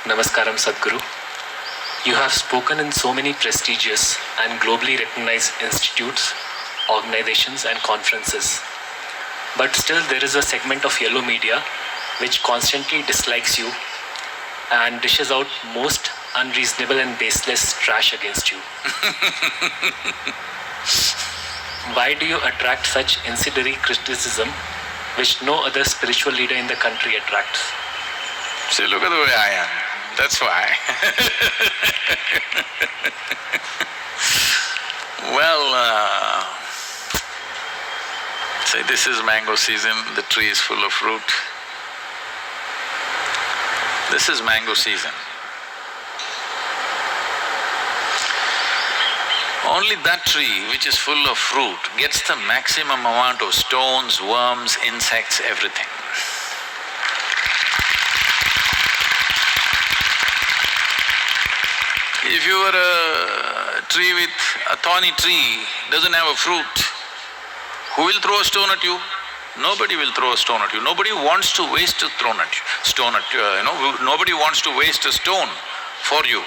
Namaskaram Sadhguru. You have spoken in so many prestigious and globally recognized institutes, organizations and conferences. But still there is a segment of yellow media which constantly dislikes you and dishes out most unreasonable and baseless trash against you. Why do you attract such incendiary criticism which no other spiritual leader in the country attracts? See, look at the way I am. That's why. Well, say this is mango season, the tree is full of fruit. This is mango season. Only that tree which is full of fruit gets the maximum amount of stones, worms, insects, everything. If you were a tree with a thorny tree, doesn't have a fruit, who will throw a stone at you? Nobody will throw a stone at you. Nobody wants to waste a nobody wants to waste a stone for you.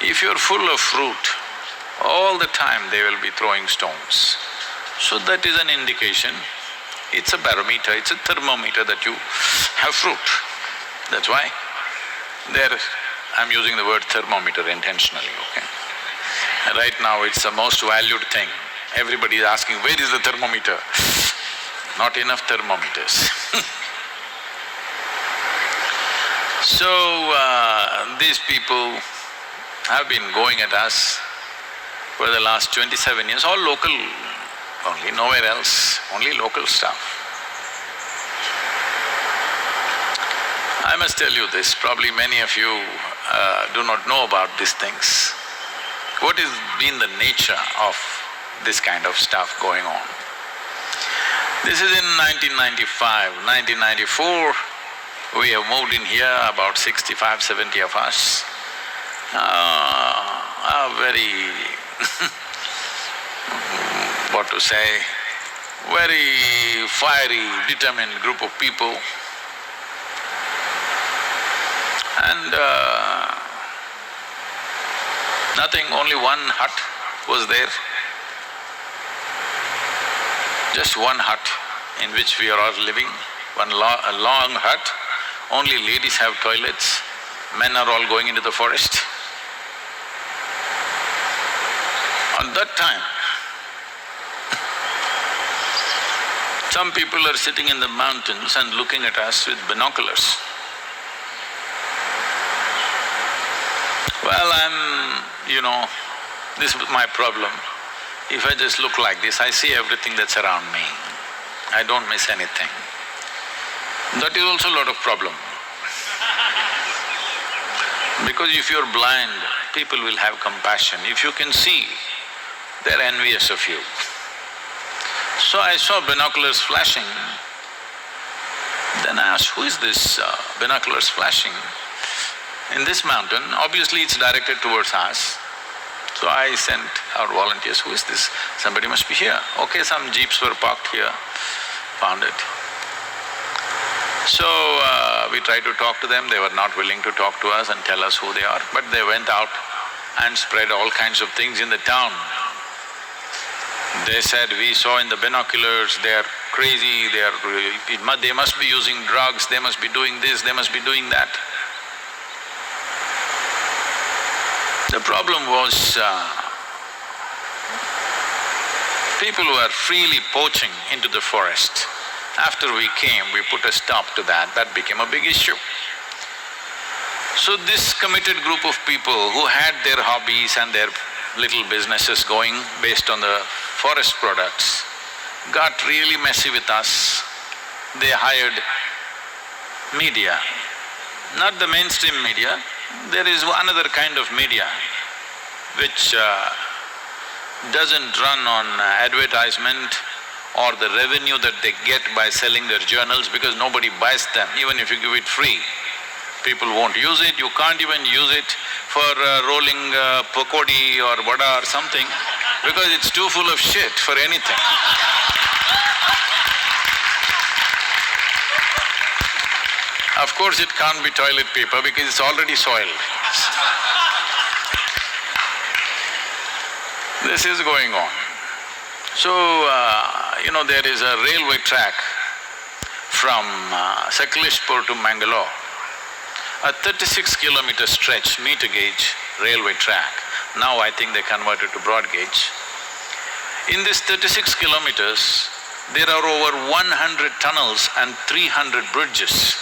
If you're full of fruit, all the time they will be throwing stones. So that is an indication, it's a barometer, it's a thermometer that you have fruit. That's why I'm using the word thermometer intentionally, okay? Right now it's the most valued thing. Everybody is asking, where is the thermometer? Not enough thermometers. So, these people have been going at us for the last 27 years, all local only, nowhere else, only local stuff. I must tell you this, probably many of you do not know about these things. What has been the nature of this kind of stuff going on? This is in 1995, 1994, we have moved in here, about 65, 70 of us. A very what to say, very fiery, determined group of people. And nothing, only one hut was there. Just one hut in which we are all living, a long hut. Only ladies have toilets, men are all going into the forest. At that time, some people are sitting in the mountains and looking at us with binoculars. Well, this is my problem. If I just look like this, I see everything that's around me. I don't miss anything. That is also a lot of problem. Because if you're blind, people will have compassion. If you can see, they're envious of you. So I saw binoculars flashing. Then I asked, who is this binoculars flashing? In this mountain, obviously it's directed towards us. So I sent our volunteers, who is this? Somebody must be here. Okay, some jeeps were parked here, found it. So we tried to talk to them, they were not willing to talk to us and tell us who they are, but they went out and spread all kinds of things in the town. They said, we saw in the binoculars, they are crazy, they must be using drugs, they must be doing this, they must be doing that. The problem was, people were freely poaching into the forest. After we came, we put a stop to that, that became a big issue. So this committed group of people who had their hobbies and their little businesses going based on the forest products got really messy with us. They hired media, not the mainstream media. There is another kind of media which doesn't run on advertisement or the revenue that they get by selling their journals, because nobody buys them. Even if you give it free, people won't use it. You can't even use it for rolling pakodi or vada or something, because it's too full of shit for anything. Of course it can't be toilet paper because it's already soiled. This is going on. So, there is a railway track from Sakleshpur to Mangalore, a 36-kilometer stretch, meter gauge railway track. Now I think they converted to broad gauge. In this 36 kilometers, there are over 100 tunnels and 300 bridges.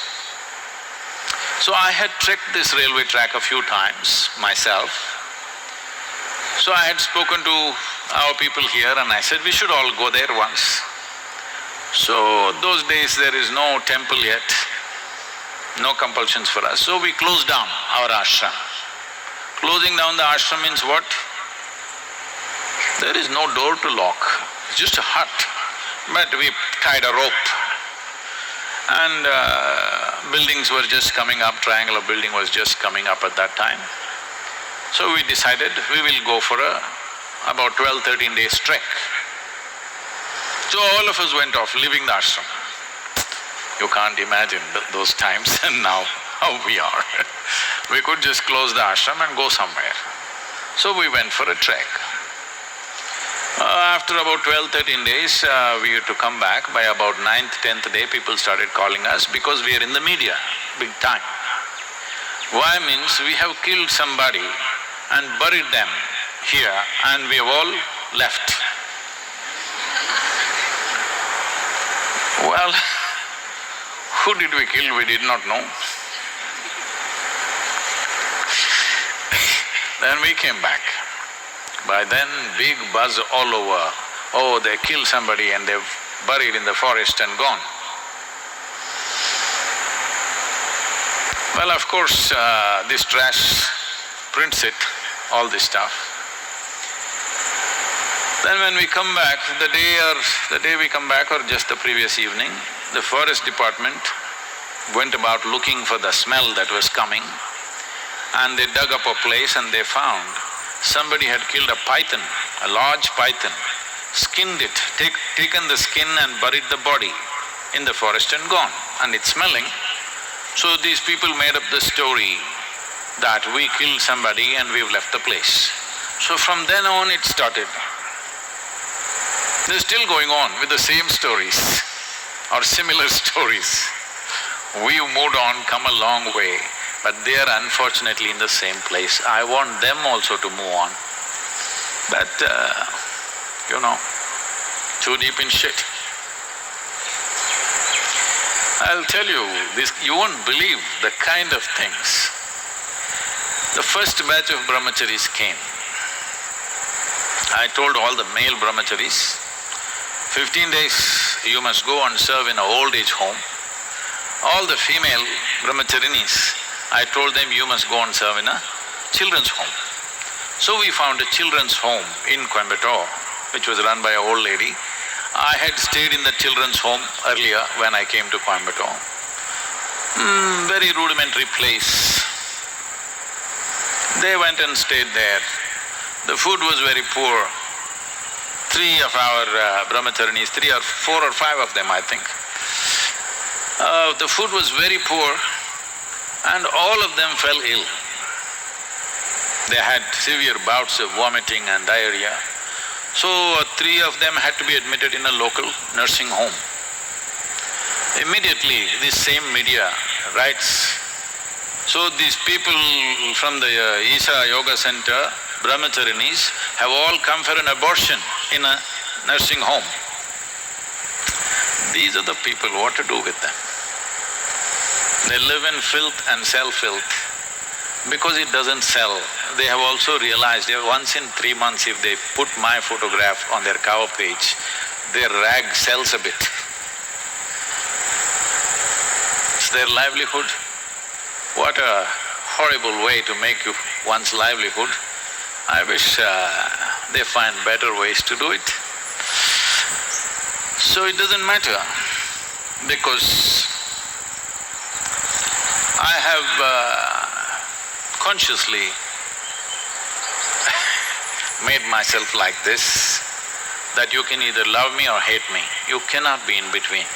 So I had trekked this railway track a few times myself. So I had spoken to our people here and I said, we should all go there once. So those days there is no temple yet, no compulsions for us, so we closed down our ashram. Closing down the ashram means what? There is no door to lock, it's just a hut, but we tied a rope. And buildings were just coming up, triangular building was just coming up at that time. So we decided we will go for about 12-13 days trek. So all of us went off, leaving the ashram. You can't imagine those times and now how we are. We could just close the ashram and go somewhere. So we went for a trek. After about 12-13 days, we had to come back. By about 9th, 10th day, people started calling us because we are in the media, big time. Why means we have killed somebody and buried them here and we have all left. Well, who did we kill? We did not know. Then we came back. By then, big buzz all over, oh, they killed somebody and they've buried in the forest and gone. Well, of course, this trash prints it, all this stuff. Then when we come back, the day we come back or just the previous evening, the forest department went about looking for the smell that was coming and they dug up a place and they found somebody had killed a python, a large python, skinned it, taken the skin and buried the body in the forest and gone, and it's smelling. So these people made up the story that we killed somebody and we've left the place. So from then on it started. They're still going on with the same stories or similar stories. We've moved on, come a long way, but they are unfortunately in the same place. I want them also to move on. But, too deep in shit. I'll tell you this, you won't believe the kind of things. The first batch of brahmacharis came. I told all the male brahmacharis, 15 days you must go and serve in an old age home. All the female brahmacharinis, I told them you must go and serve in a children's home. So we found a children's home in Coimbatore, which was run by an old lady. I had stayed in the children's home earlier when I came to Coimbatore. Very rudimentary place. They went and stayed there. The food was very poor. 3 of our brahmacharinis, 3 or 4 or 5 of them I think. The food was very poor and all of them fell ill. They had severe bouts of vomiting and diarrhea. So 3 of them had to be admitted in a local nursing home. Immediately this same media writes, so these people from the Isha Yoga Center, brahmacharinis, have all come for an abortion in a nursing home. These are the people, what to do with them? They live in filth and sell filth. Because it doesn't sell, they have also realized that once in 3 months if they put my photograph on their cover page, their rag sells a bit. It's their livelihood. What a horrible way to make one's livelihood. I wish they find better ways to do it. So it doesn't matter, because I have consciously made myself like this, that you can either love me or hate me, you cannot be in between.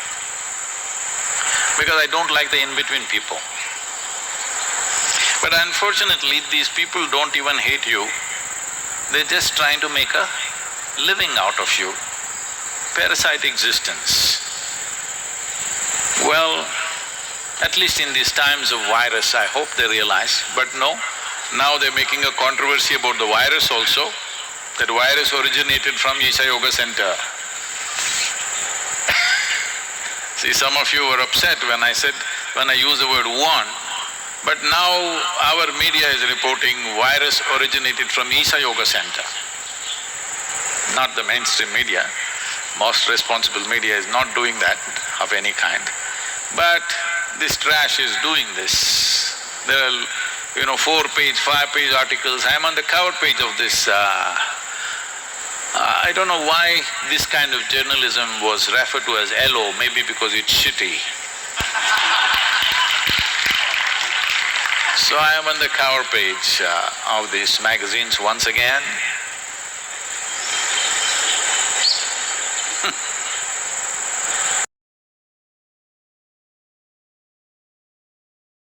because I don't like the in-between people. But unfortunately, these people don't even hate you, they're just trying to make a living out of you. Parasite existence. Well, at least in these times of virus, I hope they realize, but no, now they're making a controversy about the virus also. That virus originated from Isha Yoga Center. See, some of you were upset when I used the word one, but now our media is reporting virus originated from Isha Yoga Center. Not the mainstream media. Most responsible media is not doing that of any kind. But this trash is doing this. There are, 4-page, 5-page articles. I'm on the cover page of this. I don't know why this kind of journalism was referred to as LO, maybe because it's shitty. So I am on the cover page of these magazines once again.